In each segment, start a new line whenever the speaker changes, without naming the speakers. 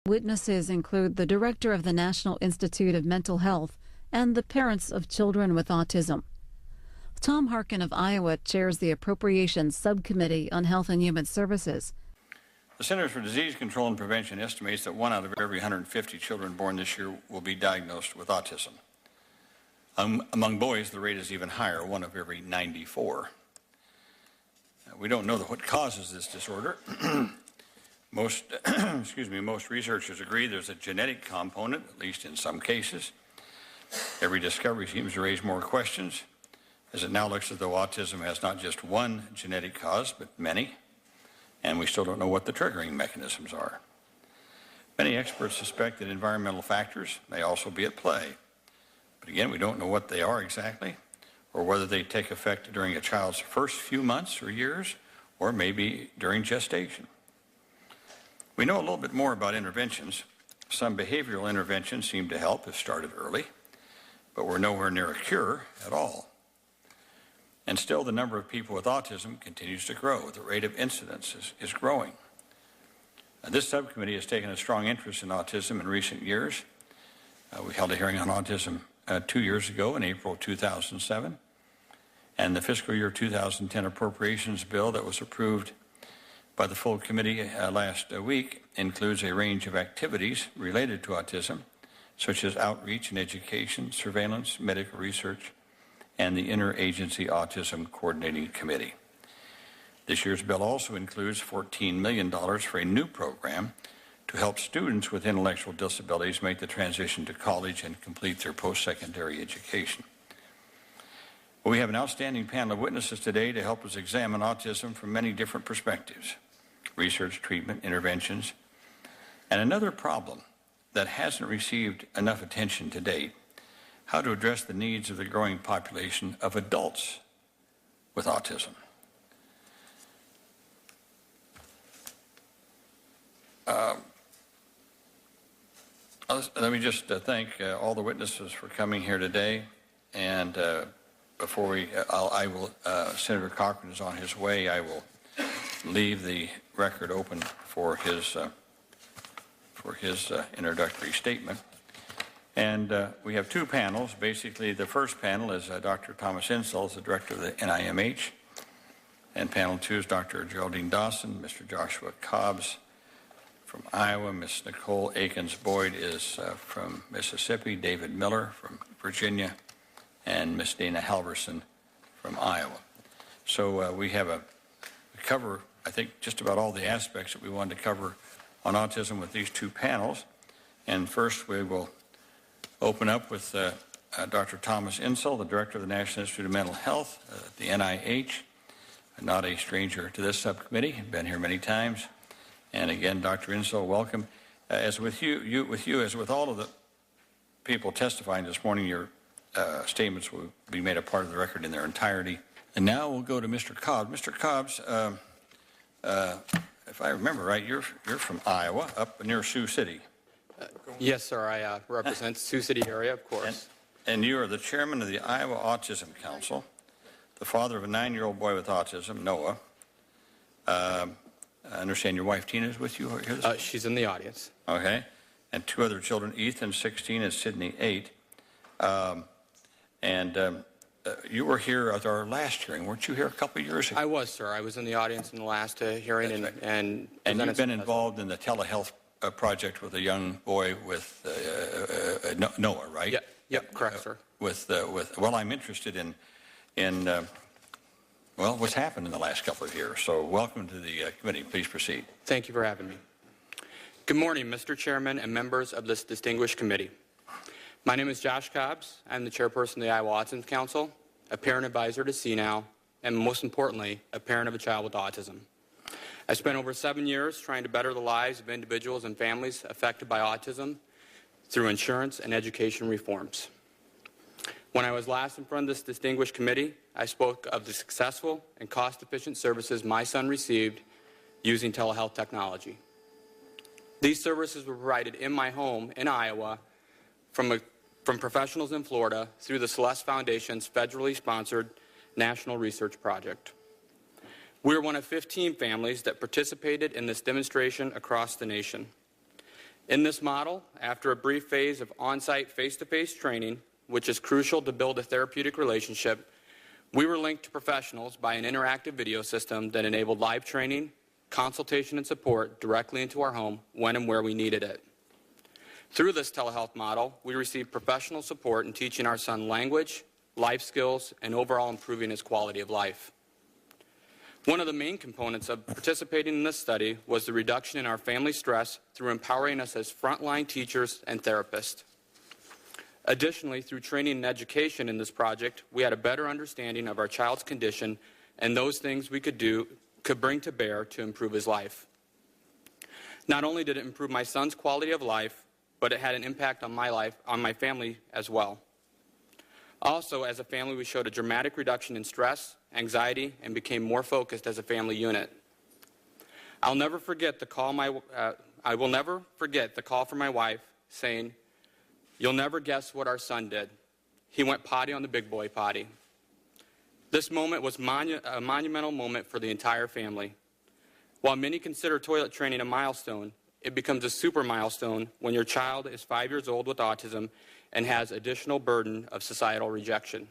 Witnesses include the director of the National Institute of Mental Health and the parents of children with autism. Tom Harkin of Iowa chairs the Appropriations Subcommittee on Health and Human Services.
The Centers for Disease Control and Prevention estimates that 1 out of every 150 children born this year will be diagnosed with autism. Among boys, the rate is even higher, 1 of every 94. We don't know what causes this disorder. Most researchers agree there's a genetic component, at least in some cases. Every discovery seems to raise more questions, as it now looks as though autism has not just one genetic cause, but many, and we still don't know what the triggering mechanisms are. Many experts suspect that environmental factors may also be at play, but again, we don't know what they are exactly, or whether they take effect during a child's first few months or years, or maybe during gestation. We know a little bit more about interventions. Some behavioral interventions seem to help if started early, but we're nowhere near a cure at all. And still, the number of people with autism continues to grow. The rate of incidence is growing. This subcommittee has taken a strong interest in autism in recent years. We held a hearing on autism 2 years ago in April 2007. And the fiscal year 2010 appropriations bill that was approved by the full committee last week includes a range of activities related to autism, such as outreach and education, surveillance, medical research, and the Interagency Autism Coordinating Committee. This year's bill also includes $14 million for a new program to help students with intellectual disabilities make the transition to college and complete their post-secondary education. We have an outstanding panel of witnesses today to help us examine autism from many different perspectives: research, treatment, interventions, and another problem that hasn't received enough attention to date: how to address the needs of the growing population of adults with autism. Let me just thank all the witnesses for coming here today. And before Senator Cochran is on his way, I will leave the record open for his introductory statement. And we have 2 panels. Basically, the first panel is Dr. Thomas Insel, the director of the NIMH. And panel 2 is Dr. Geraldine Dawson, Mr. Joshua Cobbs from Iowa, Ms. Nicole Akins-Boyd is from Mississippi, David Miller from Virginia, and Ms. Dana Halverson from Iowa. So we cover, I think, just about all the aspects that we wanted to cover on autism with these 2 panels. And first we will open up with Dr. Thomas Insel, the director of the National Institute of Mental Health, the NIH, not a stranger to this subcommittee, been here many times. And again, Dr. Insel, welcome. As with you, as with all of the people testifying this morning, your statements will be made a part of the record in their entirety. And now we'll go to Mr. Cobbs. Mr. Cobbs, if I remember right, you're from Iowa, up near Sioux City.
Yes, sir. I represent Sioux City area, of course.
And you are the chairman of the Iowa Autism Council, the father of a 9-year-old boy with autism, Noah. I understand your wife Tina is with you here this morning?
She's in the audience.
Okay. And 2 other children, Ethan, 16, and Sydney, 8. You were here at our last hearing. Weren't you here a couple of years ago?
I was, sir. I was in the audience in the last hearing.
Right.
And
you've been involved in the telehealth project with a young boy with Noah, right?
Yep, correct, sir.
Well, I'm interested in what's happened in the last couple of years. So welcome to the committee. Please proceed.
Thank you for having me. Good morning, Mr. Chairman and members of this distinguished committee. My name is Josh Cobbs. I'm the chairperson of the Iowa Autism Council, a parent advisor to Cnow, and most importantly, a parent of a child with autism. I spent over 7 years trying to better the lives of individuals and families affected by autism through insurance and education reforms. When I was last in front of this distinguished committee, I spoke of the successful and cost-efficient services my son received using telehealth technology. These services were provided in my home in Iowa from professionals in Florida through the Celeste Foundation's federally sponsored national research project. We were one of 15 families that participated in this demonstration across the nation. In this model, after a brief phase of on-site face-to-face training, which is crucial to build a therapeutic relationship, we were linked to professionals by an interactive video system that enabled live training, consultation, and support directly into our home when and where we needed it. Through this telehealth model, we received professional support in teaching our son language, life skills, and overall improving his quality of life. One of the main components of participating in this study was the reduction in our family stress through empowering us as frontline teachers and therapists. Additionally, through training and education in this project, we had a better understanding of our child's condition and those things we could bring to bear to improve his life. Not only did it improve my son's quality of life, but it had an impact on my family as well. Also, as a family, we showed a dramatic reduction in stress, anxiety, and became more focused as a family unit. I will never forget the call from my wife saying, "You'll never guess what our son did. He went potty on the big boy potty." This moment was a monumental moment for the entire family. While many consider toilet training a milestone, it becomes a super milestone when your child is 5 years old with autism and has additional burden of societal rejection.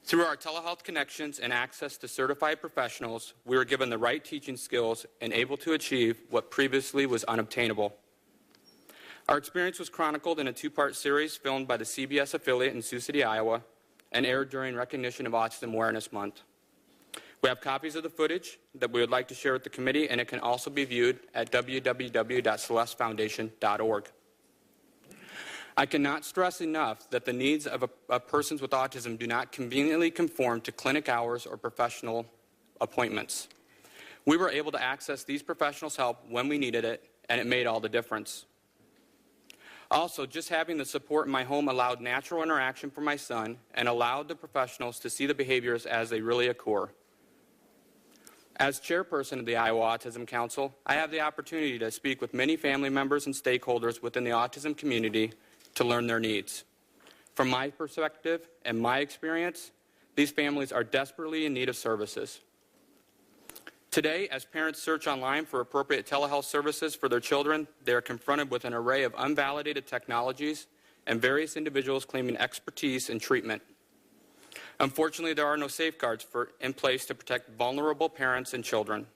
Through our telehealth connections and access to certified professionals, we were given the right teaching skills and able to achieve what previously was unobtainable. Our experience was chronicled in a two-part series filmed by the CBS affiliate in Sioux City, Iowa, and aired during recognition of Autism Awareness Month. We have copies of the footage that we would like to share with the committee, and it can also be viewed at www.celestefoundation.org. I cannot stress enough that the needs of persons with autism do not conveniently conform to clinic hours or professional appointments. We were able to access these professionals' help when we needed it, and it made all the difference. Also, just having the support in my home allowed natural interaction for my son and allowed the professionals to see the behaviors as they really occur. As chairperson of the Iowa Autism Council, I have the opportunity to speak with many family members and stakeholders within the autism community to learn their needs. From my perspective and my experience, these families are desperately in need of services. Today, as parents search online for appropriate telehealth services for their children, they are confronted with an array of unvalidated technologies and various individuals claiming expertise in treatment. Unfortunately, there are no safeguards in place to protect vulnerable parents and children.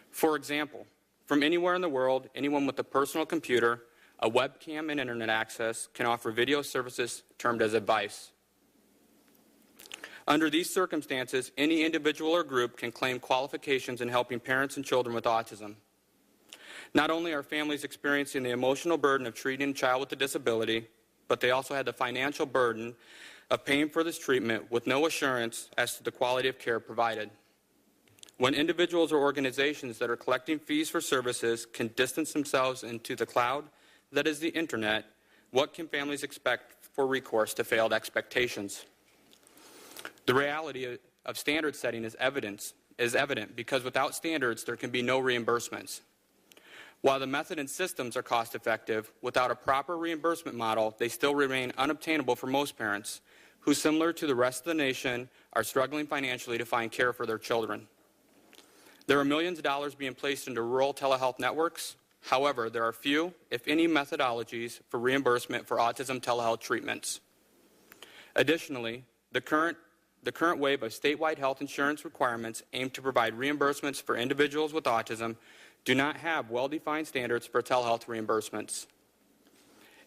For example, from anywhere in the world, anyone with a personal computer, a webcam, and internet access can offer video services termed as advice. Under these circumstances, any individual or group can claim qualifications in helping parents and children with autism. Not only are families experiencing the emotional burden of treating a child with a disability, but they also had the financial burden of paying for this treatment with no assurance as to the quality of care provided. When individuals or organizations that are collecting fees for services can distance themselves into the cloud that is the internet, what can families expect for recourse to failed expectations? The reality of standard setting is evident because without standards there can be no reimbursements. While the method and systems are cost effective, without a proper reimbursement model, they still remain unobtainable for most parents who, similar to the rest of the nation, are struggling financially to find care for their children. There are millions of dollars being placed into rural telehealth networks. However, there are few, if any, methodologies for reimbursement for autism telehealth treatments. Additionally, the current wave of statewide health insurance requirements aimed to provide reimbursements for individuals with autism do not have well-defined standards for telehealth reimbursements.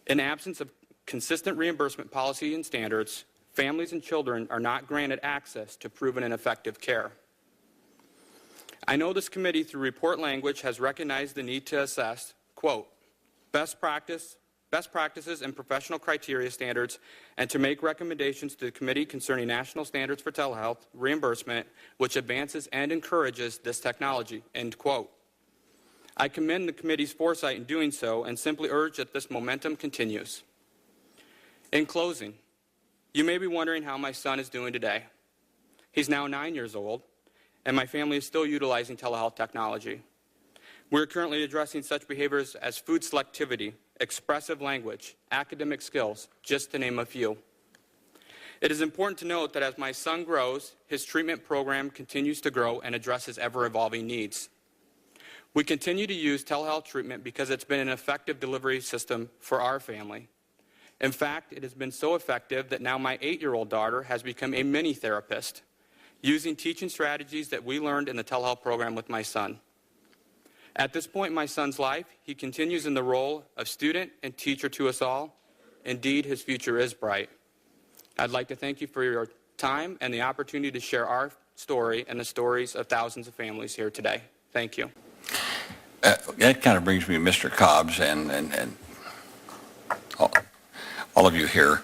In absence of consistent reimbursement policy and standards, families and children are not granted access to proven and effective care. I know this committee, through report language, has recognized the need to assess, quote, best practices and professional criteria standards, and to make recommendations to the committee concerning national standards for telehealth reimbursement, which advances and encourages this technology, end quote. I commend the committee's foresight in doing so and simply urge that this momentum continues. In closing, you may be wondering how my son is doing today. He's now 9 years old, and my family is still utilizing telehealth technology. We're currently addressing such behaviors as food selectivity, expressive language, academic skills, just to name a few. It is important to note that as my son grows, his treatment program continues to grow and addresses ever-evolving needs. We continue to use telehealth treatment because it's been an effective delivery system for our family. In fact, it has been so effective that now my 8-year-old daughter has become a mini therapist, using teaching strategies that we learned in the telehealth program with my son. At this point in my son's life, he continues in the role of student and teacher to us all. Indeed, his future is bright. I'd like to thank you for your time and the opportunity to share our story and the stories of thousands of families here today. Thank you.
That kind of brings me to Mr. Cobbs and all of you here.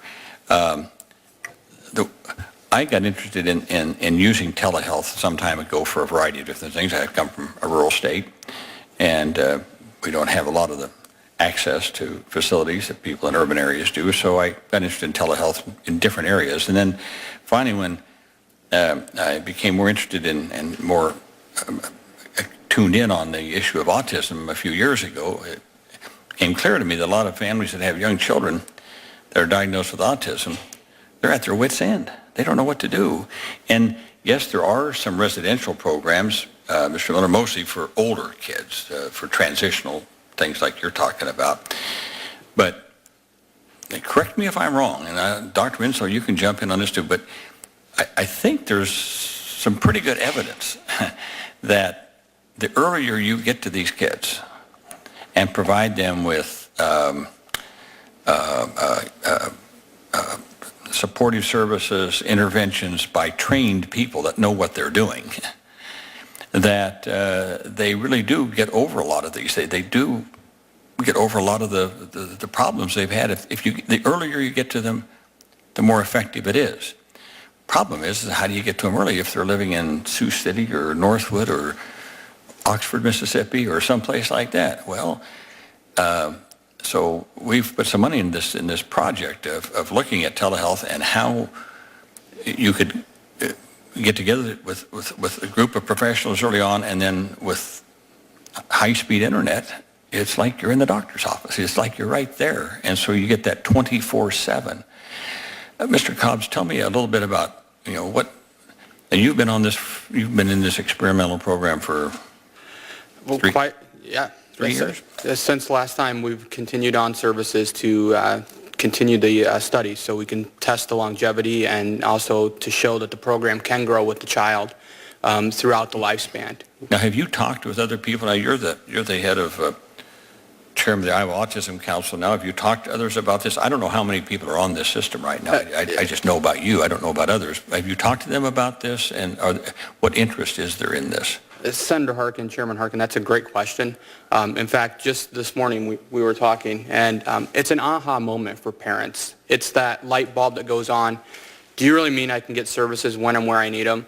I got interested in using telehealth some time ago for a variety of different things. I come from a rural state, and we don't have a lot of the access to facilities that people in urban areas do, so I got interested in telehealth in different areas. And then finally, when I became more interested in and more tuned in on the issue of autism a few years ago, it became clear to me that a lot of families that have young children that are diagnosed with autism, they're at their wits' end. They don't know what to do. And yes, there are some residential programs, Mr. Miller, mostly for older kids, for transitional things like you're talking about. But correct me if I'm wrong, and Dr. Winslow, you can jump in on this too, but I think there's some pretty good evidence that the earlier you get to these kids and provide them with supportive services, interventions by trained people that know what they're doing, that they really do get over a lot of these. They do get over a lot of the problems they've had. The earlier you get to them, the more effective it is. Problem is how do you get to them early if they're living in Sioux City or Northwood or Oxford, Mississippi, or someplace like that? Well, so we've put some money in this project of looking at telehealth and how you could get together with a group of professionals early on, and then with high-speed internet, it's like you're in the doctor's office. It's like you're right there, and so you get that 24/7. Mr. Cobbs, tell me a little bit about what. And you've been in this experimental program for 3 years.
Since last time, we've continued on services to continue the study so we can test the longevity and also to show that the program can grow with the child throughout the lifespan.
Now, have you talked with other people? Now, you're the head of chairman of the Iowa Autism Council now. Have you talked to others about this? I don't know how many people are on this system right now. I just know about you. I don't know about others. Have you talked to them about this, and what interest is there in this?
Senator Harkin, Chairman Harkin, that's a great question. In fact, just this morning we were talking, and it's an aha moment for parents. It's that light bulb that goes on. Do you really mean I can get services when and where I need them?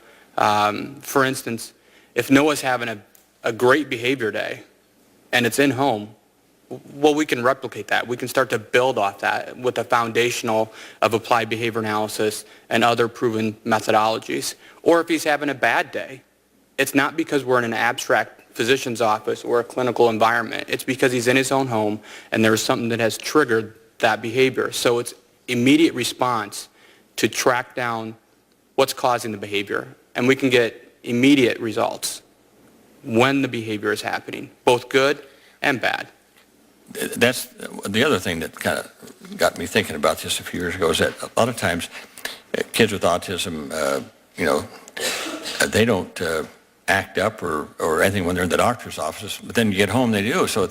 For instance, if Noah's having a great behavior day and it's in home, well, we can replicate that. We can start to build off that with a foundational of applied behavior analysis and other proven methodologies. Or if he's having a bad day, it's not because we're in an abstract physician's office or a clinical environment. It's because he's in his own home and there's something that has triggered that behavior. So it's immediate response to track down what's causing the behavior. And we can get immediate results when the behavior is happening, both good and bad.
That's the other thing that kind of got me thinking about this a few years ago, is that a lot of times kids with autism, they don't act up or anything when they're in the doctor's office, but then you get home, they do. So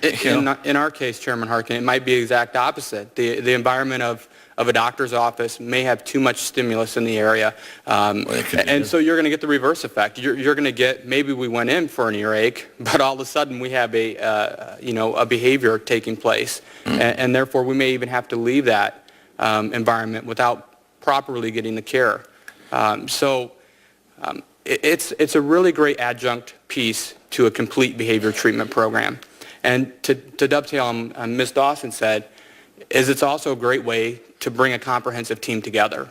in our case, Chairman Harkin, it might be the exact opposite. The environment of a doctor's office may have too much stimulus in the area, and so you're going to get the reverse effect. You're going to get, maybe we went in for an earache, but all of a sudden we have a behavior taking place, and therefore we may even have to leave that environment without properly getting the care. It's a really great adjunct piece to a complete behavior treatment program. And to dovetail on Ms. Dawson said, it's also a great way to bring a comprehensive team together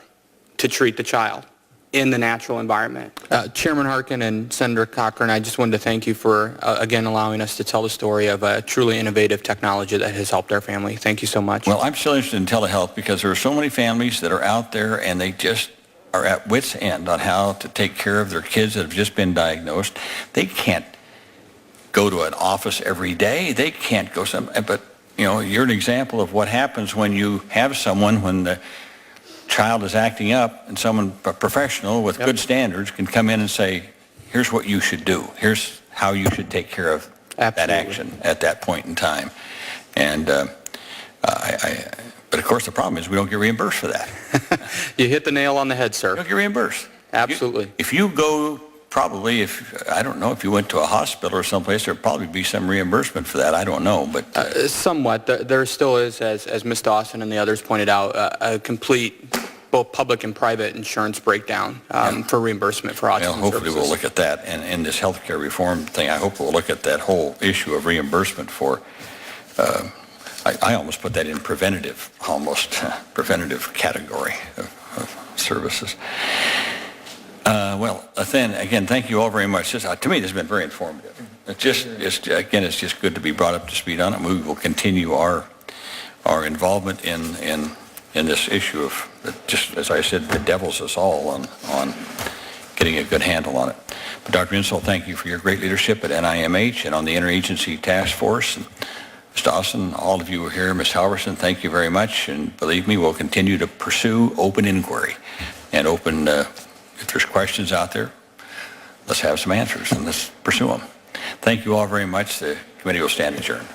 to treat the child in the natural environment. Chairman Harkin and Senator Cochran, I just wanted to thank you for, again, allowing us to tell the story of a truly innovative technology that has helped our family. Thank you so much.
Well, I'm still interested in telehealth because there are so many families that are out there and they just are at wit's end on how to take care of their kids that have just been diagnosed. They can't go to an office every day. They can't go but you're an example of what happens when you have someone, when the child is acting up, and someone, a professional with good standards, can come in and say, here's what you should do. Here's how you should take care of that action at that point in time. And but of course the problem is we don't get reimbursed for that.
You hit the nail on the head, sir.
You don't get reimbursed.
Absolutely.
If you go, probably, I don't know, if you went to a hospital or someplace, there'd probably be some reimbursement for that. I don't know, but
somewhat. There still is, as Ms. Dawson and the others pointed out, a complete both public and private insurance breakdown for reimbursement for autism
hopefully
services.
We'll look at that. And in this healthcare reform thing, I hope we'll look at that whole issue of reimbursement for, I almost put that in preventative category of services. Then again, thank you all very much. To me, this has been very informative. It's just good to be brought up to speed on it. We will continue our involvement in this issue of, just as I said, bedevils us all on getting a good handle on it. But Dr. Insel, thank you for your great leadership at NIMH and on the Interagency Task Force. And Ms. Dawson, all of you are here. Ms. Halverson, thank you very much. And believe me, we'll continue to pursue open inquiry and open, if there's questions out there, let's have some answers and let's pursue them. Thank you all very much. The committee will stand adjourned.